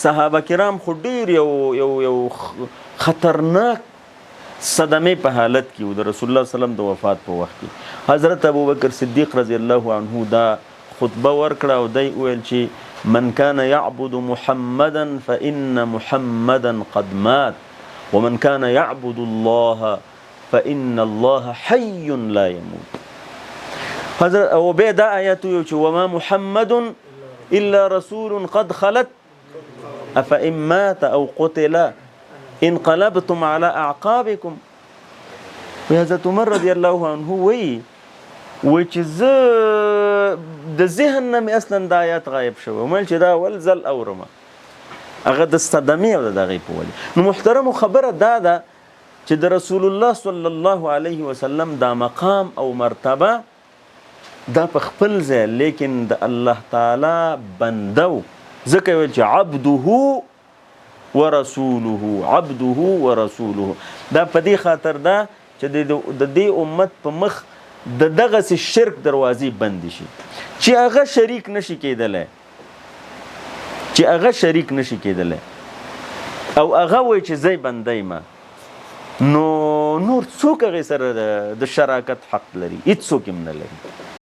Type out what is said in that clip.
صحابه کرام خو ډیر یو خطرناک صدمه په حالت کې د رسول الله صلی الله علیه وسلم د وفات په وخت کې حضرت ابوبکر صدیق رضی الله عنه دا خطبه ورکړه او دی ویل چې من كان يعبد محمدا فإن محمدا قد مات ومن كان يعبد الله فإن الله حي لا يموت. حضرت او به دا آیت یو چې وما محمد الا رسول قد خلت افإن مات او قتل انقلبتم على اعقابكم. حضرت عمر رضی الله عنه وی چې زه د ذهن نه مې اصلا د آیات غایب شوی ومل چې دا اول ځل اورم هغه د صدمې او د دغې په ولې. نو محترمو خبره دا ده چې د رسول الله صلی الله علیه وسلم دا مقام او مرتبه دا په خپل ځای لیکن د الله تعالی بندو ځکه ویل چې عبده ورسوله عبده ورسوله دا په دې خاطر ده چې د دې امت په مخ د دغه شرک دروازې بند شي چې هغه شریک نشي کېدلی او هغه وایي چې زه بنده یم نو نور څوک هغې سره د شراکت حق لري؟ هېڅ څوک هم نه لري.